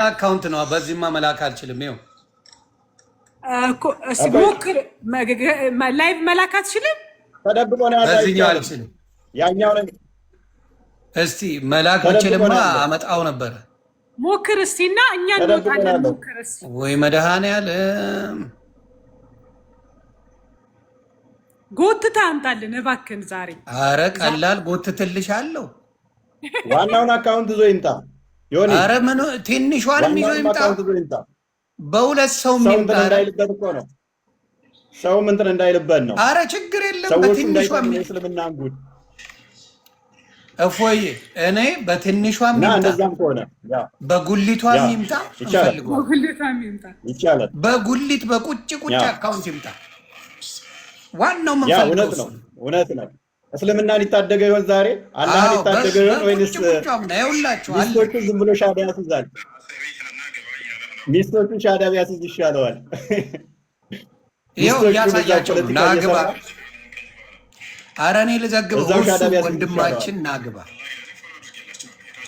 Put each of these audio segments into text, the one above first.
አካውንት ነው። በዚህማ መላክ አልችልም። ይኸው ሞክር። ላይቭ መላክ አትችልም። ተደብቆ ነው ያለው። በዚህኛው አልችልም። ያኛው ነው። እስቲ መላክ ብችልማ አመጣው ነበር። ሞክር እስቲና እኛ እንወጣለን። ሞክር እስቲ። ወይ መድኃኒዓለም ጎትታ አምጣልን እባክህን ዛሬ። አረ ቀላል ጎትትልሻለሁ። ዋናውን አካውንት ይዞ ይምጣ። ዮኒ አረ ምን ትንሿን ይዞ ይምጣ። በሁለት ሰው የሚምጣ እንዳይልበት እኮ ነው። ሰው እንትን እንዳይልበት ነው። አረ ችግር የለም። በትንሿ እስልምና ጉድ እፎይ እኔ በትንሿ የሚምጣ እንደዛም ከሆነ በጉሊቷ የሚምጣ ይቻላል። በጉሊት በቁጭ አካውንት ይምጣ። ዋናው መንፈልገው ነው። እውነት ነው። እስልምናን ይታደገ ይሆን ዛሬ? አላህን ይታደገ ይሆን ወይንስ ሚስቶቹ ዝም ብሎ ሻዳ ያስይዛል? ሚስቶቹ ሻዳ ያስይዝ ይሻለዋል። ይኸው እያሳያቸው ናግባ። ኧረ እኔ ልዘግበው እሱ ወንድማችን ናግባ።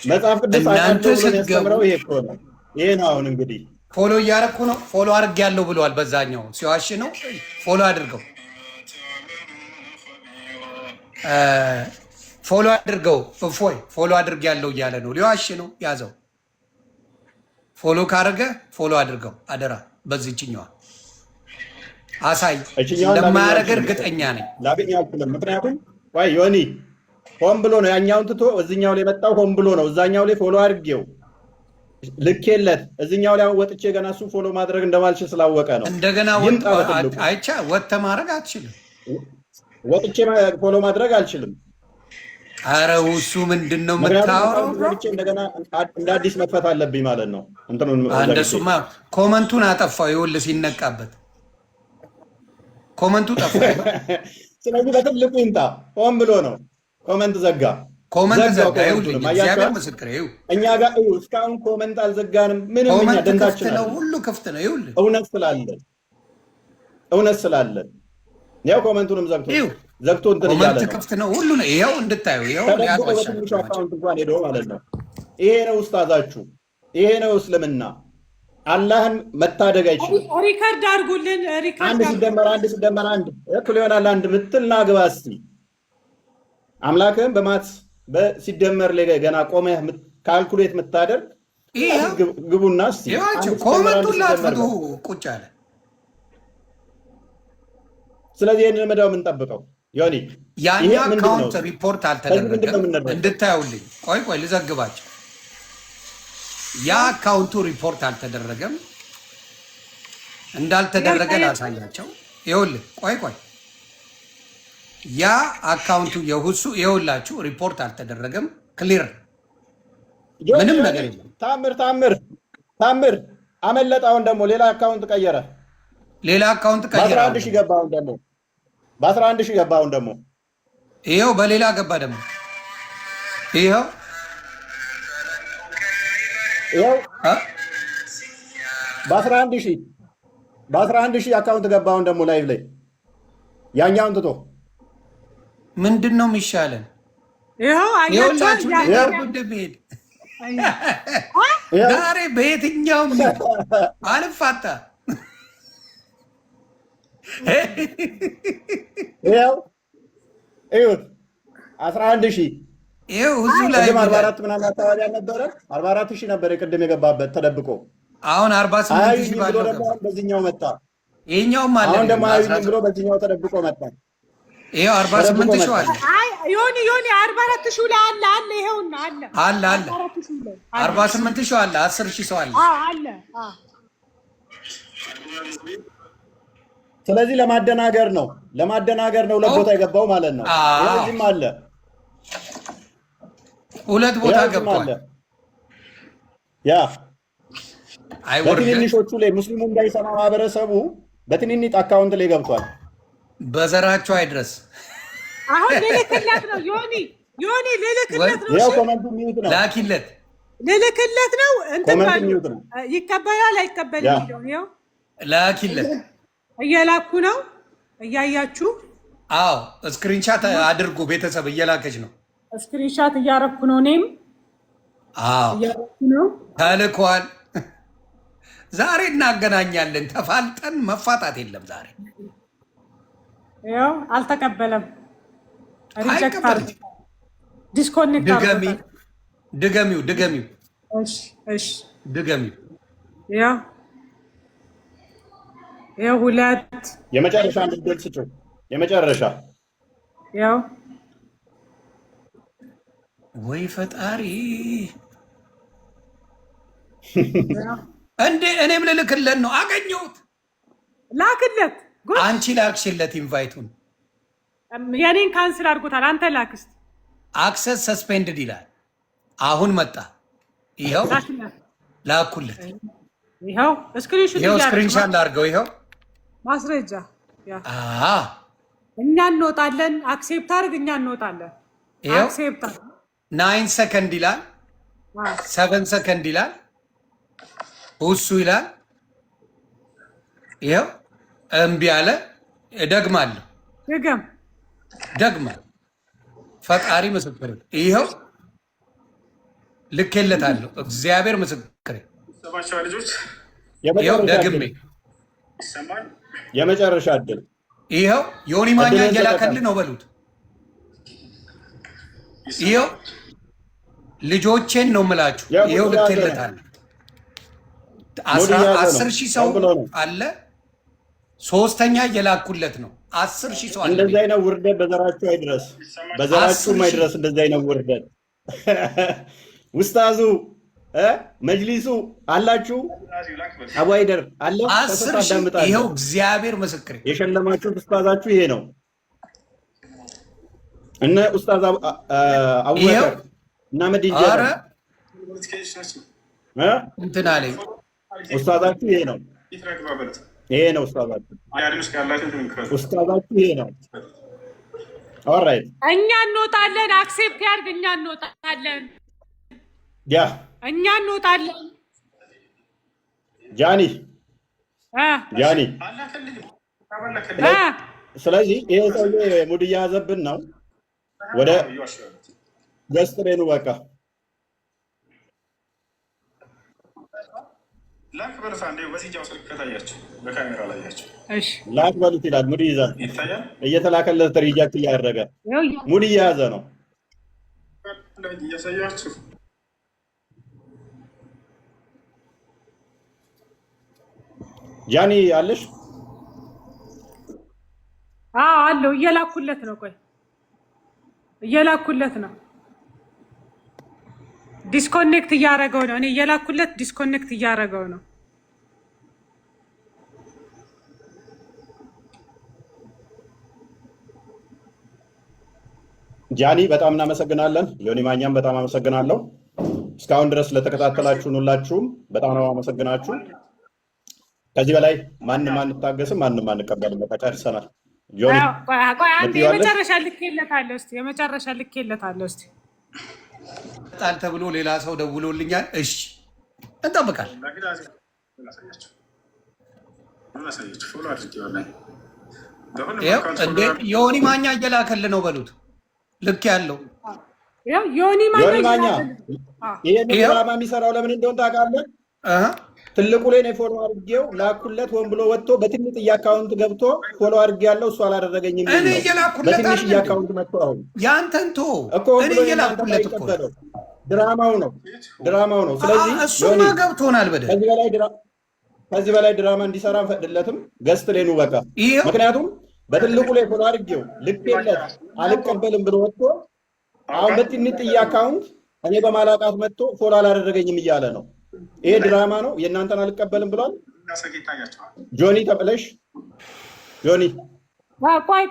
መጽሐፍ ቅዱስ እናንተ ስትገምረው ይሄ እኮ ነው። ይሄ ነው አሁን እንግዲህ ፎሎ እያደረኩ ነው። ፎሎ አድርጌያለሁ ብለዋል። በዛኛው ሲዋሽ ነው። ፎሎ አድርገው ፎሎ አድርገው። እፎይ ፎሎ አድርጌያለሁ እያለ ነው። ሊዋሽ ነው። ያዘው። ፎሎ ካደረገ ፎሎ አድርገው አደራ። በዚህኛዋ አሳይ። ለማያደርግ እርግጠኛ ነኝ። ምክንያቱም ወይ ዮኒ ሆን ብሎ ነው ያኛውን ትቶ እዚኛው ላይ መጣው። ሆን ብሎ ነው እዛኛው ላይ ፎሎ አድርጌው ልኬለት እዚኛው ላይ ወጥቼ ገና እሱ ፎሎ ማድረግ እንደማልችል ስላወቀ ነው። እንደገና አይቻ ወጥተህ ማድረግ አትችልም። ወጥቼ ፎሎ ማድረግ አልችልም። አረ እሱ ምንድን ነው የምታወራው? እንደገና እንደ አዲስ መክፈት አለብኝ ማለት ነው። እንደሱማ ኮመንቱን አጠፋው። ይኸውልህ ሲነቃበት ኮመንቱ ጠፋ። ስለዚህ በትልቁ ይምጣ። ሆን ብሎ ነው ኮመንት ዘጋ። ኮመንት ዘጋ። ይኸውልህ እግዚአብሔር ምስክር። ይኸው እኛ ጋር እስካሁን ኮመንት አልዘጋንም። ምንም እኛ ደንታችን ነው። ሁሉ ክፍት ነው። ይኸውልህ እውነት ስላለን ያው ኮመንቱንም ዘግቶ እንትን እያለ ነው። ክፍት ነው ሁሉ ነው። ይኸው እንድታዩ ይኸው በትንሹ አካውንት እንኳን ሄዶ ማለት ነው። ይሄ ነው ኡስታዛችሁ፣ ይሄ ነው እስልምና። አላህን መታደግ አይችልም። ሪከርድ አድርጉልን። አንድ ሲደመር አንድ እኩል ይሆናል አንድ ምትል ና ግባ እስቲ። አምላክህን በማት ሲደመር ላይ ገና ቆመህ ካልኩሌት የምታደርግ ግቡና እስቲ ኮመንቱን ላጥፍቶ ቁጭ አለ። ስለዚህ ይህንን ምንድነው የምንጠብቀው? ዮኒ ያኛ አካውንት ሪፖርት አልተደረገም። እንድታዩልኝ ቆይ ልዘግባቸው። ያ አካውንቱ ሪፖርት አልተደረገም። እንዳልተደረገ ላሳያቸው። ይኸውልህ ቆይ ያ አካውንቱ የሁሱ ይኸውላችሁ ሪፖርት አልተደረገም። ክሊር ምንም ነገር የለም። ታምር አመለጣውን ደግሞ ሌላ አካውንት ቀየረ። በ11 ሺህ ገባውን ደግሞ በ11 ሺህ ገባውን ደግሞ ይኸው በሌላ ገባ ደግሞ ይኸው በ11 ሺህ አካውንት ገባውን ደግሞ ላይቭ ላይ ያኛውን ትቶ ምንድን ነው የሚሻለን? ዛሬ በየትኛውም አልፋታ ይኸው 11 ሺህ ይኸው ብዙ ላይ 44 ምናምን አካባቢ አልነበረ? 44 ሺህ ነበር የቅድም የገባበት ተደብቆ። አሁን 48 ሺህ ብሎ ደግሞ በዚህኛው መጣ። ይኸኛውም አለ። አሁን ደግሞ ብሎ በዚህኛው ተደብቆ መጣ። ይኸው 48 ሺህ አለ። ዮኒ 44 ሺህ ላይ አለ። ይኸውና አለ 48 ሺህ አለ። 10 ሺህ ሰው አለ። ስለዚህ ለማደናገር ነው ለቦታ የገባው ማለት ነው። ይሄም አለ ሁለት ቦታ ገብቷል። ያ በትንንሾቹ ላይ ሙስሊሙ እንዳይሰማ ማህበረሰቡ በትንንሽ አካውንት ላይ ገብቷል። በዘራቸው አይድረስ። አሁን ልልክለት ነው ዮኒ ልልክለት ነው። ያው ኮመንቱ ሚዩት ነው። ላኪለት ልልክለት ነው። እንትን ሚዩት ነው። ይቀበላል አይቀበልም? ይኸው ላኪለት። እየላኩ ነው እያያችሁ። አዎ ስክሪንሻት አድርጉ። ቤተሰብ እየላከች ነው። ስክሪንሻት እያረኩ ነው። እኔም አዎ እያረኩ ነው። ተልኳል። ዛሬ እናገናኛለን። ተፋልጠን መፋታት የለም ዛሬ። ያው አልተቀበለም። ሪጀክት አድርግ። ዲስኮኔክት አድርግ። ድገሚው። እሺ ድገሚው። ያው ሁለት የመጨረሻ አንድ ድል ስጪው። የመጨረሻ ያው ወይ ፈጣሪ እንዴ! እኔም ልልክለት ነው። አገኘሁት። ላክለት። አንቺ ላክሽለት ኢንቫይቱን። የኔን ካንስል አድርጎታል። አንተ ላክስት። አክሰስ ሰስፔንድድ ይላል። አሁን መጣ። ይኸው ላኩለት። ይኸው ስክሪንሾት ላድርገው። ይኸው ማስረጃ። እኛ እንወጣለን። አክሴፕት አድርግ። እኛ እንወጣለን። አክሴፕት 9 ሰከንድ ይላል። 7 ሰከንድ ይላል። እሱ ይላል። ይኸው እምቢ አለ። እደግማለሁ። ደግማ ፈጣሪ ምስክር። ይኸው ልኬለታለሁ። እግዚአብሔር ምስክር። ይኸው ደግሜ የመጨረሻ እድል። ይኸው ዮኒ ማኛ እየላከልህ ነው በሉት። ይኸው ልጆቼን ነው የምላችሁ። ይኸው ልኬለታለሁ። 10,000 ሰው አለ። ሶስተኛ እየላኩለት ነው። 10,000 ሰው አለ። እንደዚህ አይነት ውርደት በዘራችሁ አይድረስ፣ በዘራችሁም አይድረስ። እንደዚህ አይነት ውርደት ውስታዙ መጅሊሱ አላችሁ። አቡይደር አለ። ይኸው እግዚአብሔር ምስክር። የሸለማችሁት ኡስታዛችሁ ይሄ ነው። እነ ኡስታዝ አቡበከር እና መዲንጀር እንትን አለኝ። ኡስታዛችሁ ይሄ ነው። ይሄ ነው ኡስታዛችሁ። ኡስታዛችሁ ይሄ ነው። ኦልራይት እኛ እንወጣለን። አክሴፕት ያድርግ። እኛ እንወጣለን። እኛ እንወጣለን። ጃኒ ስለዚህ ይሄ ሰውዬ ሙድ እያያዘብን ነው። ወደ ገስጥሬኑ በቃ ላክ በሉት። አንዴ በዚህኛው ስልክ ከታያችሁ በካሜራ ላይ ያችሁ ላክ በሉት ይላል። ሙድ ይይዛል። እየተላከለት ሪጀክት እያደረገ ሙድ እየያዘ ነው። እያሳያችሁ ጃኒ አለሽ? አለው። እየላኩለት ነው። ቆይ እየላኩለት ነው። ዲስኮኔክት እያደረገው ነው። እኔ እየላኩለት ዲስኮኔክት እያደረገው ነው። ጃኒ በጣም እናመሰግናለን። ዮኒ ማኛም በጣም አመሰግናለሁ። እስካሁን ድረስ ለተከታተላችሁን ሁላችሁም በጣም ነው አመሰግናችሁ። ከዚህ በላይ ማንም አንታገስም፣ ማንም አንቀበልም። በቃ ጨርሰናል። ጆኒ አንዴ የመጨረሻ ልኬለታለሁ። እስኪ የመጨረሻ ልኬለታለሁ። እስኪ ጣል ተብሎ ሌላ ሰው ደውሎልኛል። እሺ እንጠብቃለን። ዮኒ ማኛ እየላከልህ ነው በሉት። ልክ ያለው ዮኒ ማኛ ይሄን ድራማ የሚሰራው ለምን እንደሆነ ታውቃለህ? ትልቁ ላይ ነው ፎሎ አድርጌው ላኩለት። ሆን ብሎ ወጥቶ በትንሽ አካውንት ገብቶ ፎሎ አድርጌ ያለው እሱ አላደረገኝም። እኔ እየላኩለት በትንሽ አካውንት መጥቶ አሁን ያንተን ቶ እኔ እየላኩለት እኮ ድራማው ነው። ስለዚህ እሱማ ገብቶናል በደንብ። ከዚህ በላይ ድራማ እንዲሰራ አንፈቅድለትም። ገስት ላይ ነው በቃ። ምክንያቱም በትልቁ ላይ ፎሎ አድርጌው ልኬለት አልቀበልም ብሎ ወጥቶ አሁን በትንሽ አካውንት እኔ በማላቃት መጥቶ ፎሎ አላደረገኝም እያለ ነው። ይሄ ድራማ ነው። የእናንተን አልቀበልም ብሏል። ጆኒ ተብለሽ ጆኒ ቆይ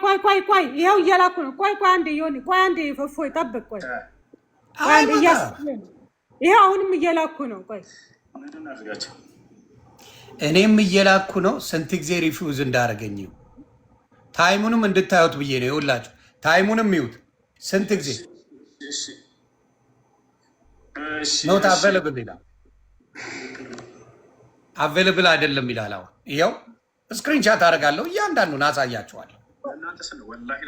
ይኸው እየላኩ ነው። ቆይ አንዴ ዮኒ አንዴ ፎይ ጠብቅ። ቆይ ይኸው አሁንም እየላኩ ነው። ቆይ እኔም እየላኩ ነው። ስንት ጊዜ ሪፊውዝ እንዳደረገኝ ታይሙንም እንድታዩት ብዬ ነው። ይኸውላችሁ ታይሙንም ይዩት። ስንት ጊዜ ኖት አቬለብል ይላል። አቬለብል አይደለም ይላል። አሁን ይኸው ስክሪንሻት አደርጋለሁ። እያንዳንዱን አሳያችኋለሁ።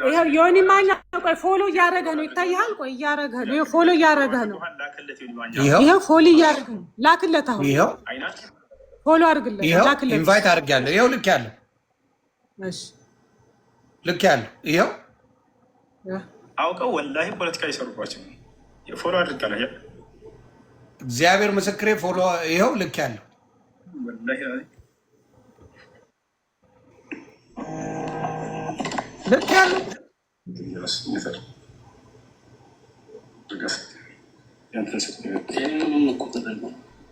ይኸው ዮኒ ማኛ ቆይ ፎሎ እያደረገ ነው። ይታያል። ቆይ እያደረገ ነው። ይኸው ፎሎ እያደረገ ነው። ይኸው ፎሎ እያደረገ ነው። ላክለት። አሁን ፎሎ አድርግለት ላክለት ኢንቫይት አድርጌያለሁ ይኸው ልክ ያለው እሺ ልክ ያለው ይኸው አውቀው ወላሂ ፖለቲካ ይሰሩባቸው ፎሎ አድርጋለሁ እግዚአብሔር ምስክሬ ፎሎ ይኸው ልክ ያለው ወላሂ ልክ ያለው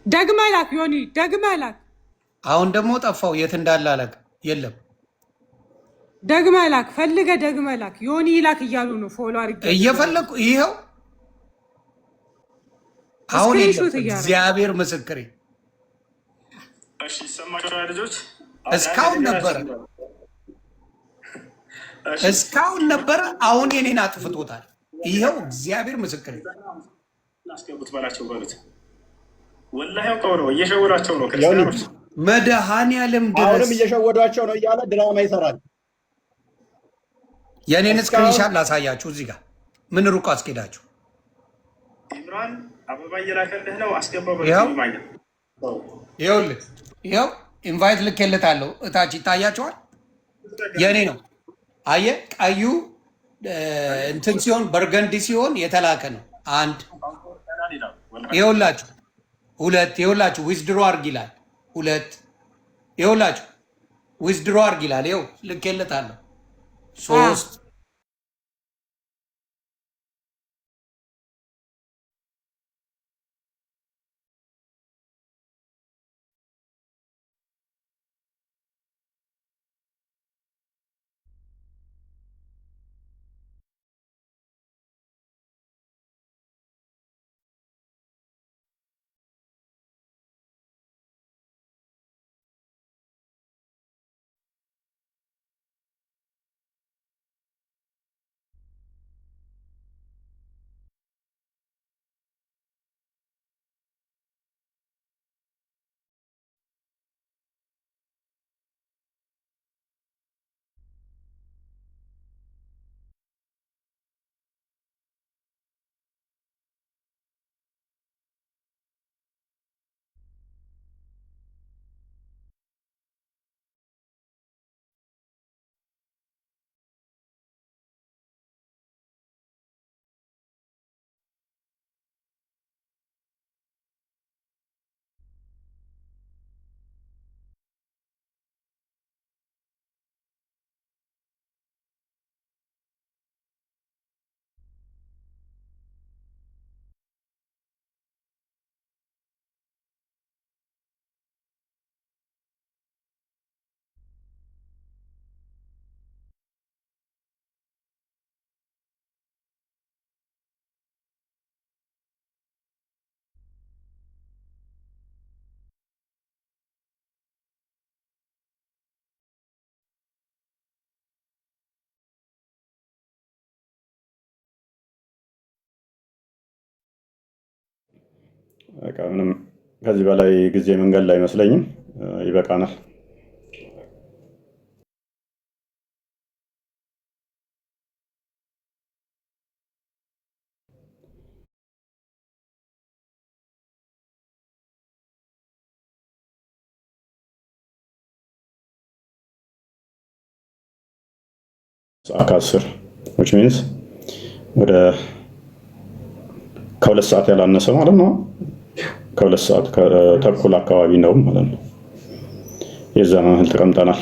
ደግመህ ላክ ዮኒ ደግመህ ላክ አሁን ደግሞ ጠፋው የት እንዳለ አላውቅም የለም ደግመህ ላክ ፈልገህ ደግመህ ላክ ዮኒ ላክ እያሉ ነው ፎሎ አድርጌ እየፈለኩ ይኸው አሁን እግዚአብሔር ምስክሬ እሺ ሰማችኋል ልጆች እስካሁን ነበረ አሁን የኔን አጥፍቶታል ይኸው እግዚአብሔር ምስክሬ አስገቡት ባላቸው ባሉት ወላሂ አውቀው ነው እየሸወዳቸው ነው ክርስቲያኖች መድኃኒዓለም ድረስ አሁንም እየሸወዷቸው ነው እያለ ድራማ ይሰራል የኔን ስክሪንሻት ላሳያችሁ እዚህ ጋር ምን ሩቅ አስኬዳችሁ ኢምራን አበባ እየላከልህ ነው አስገባው በማኛ ይኸው ኢንቫይት ልኬለታለሁ እታች ይታያቸዋል የኔ ነው አየህ ቀዩ እንትን ሲሆን በርገንዲ ሲሆን የተላከ ነው አንድ ይኸውላችሁ ሁለት ይኸውላችሁ ዊዝድሮ አድርግ ይላል ሁለት ይኸውላችሁ ዊዝድሮ አድርግ ይላል ይኸው ልኬለታለሁ ሶስት ምንም ከዚህ በላይ ጊዜ መንገድ ላይ አይመስለኝም ይበቃናል አካስር which means ወደ ከሁለት ሰዓት ያላነሰ ማለት ነው ከሁለት ሰዓት ተኩል አካባቢ ነው ማለት ነው የዛን ያህል ተቀምጠናል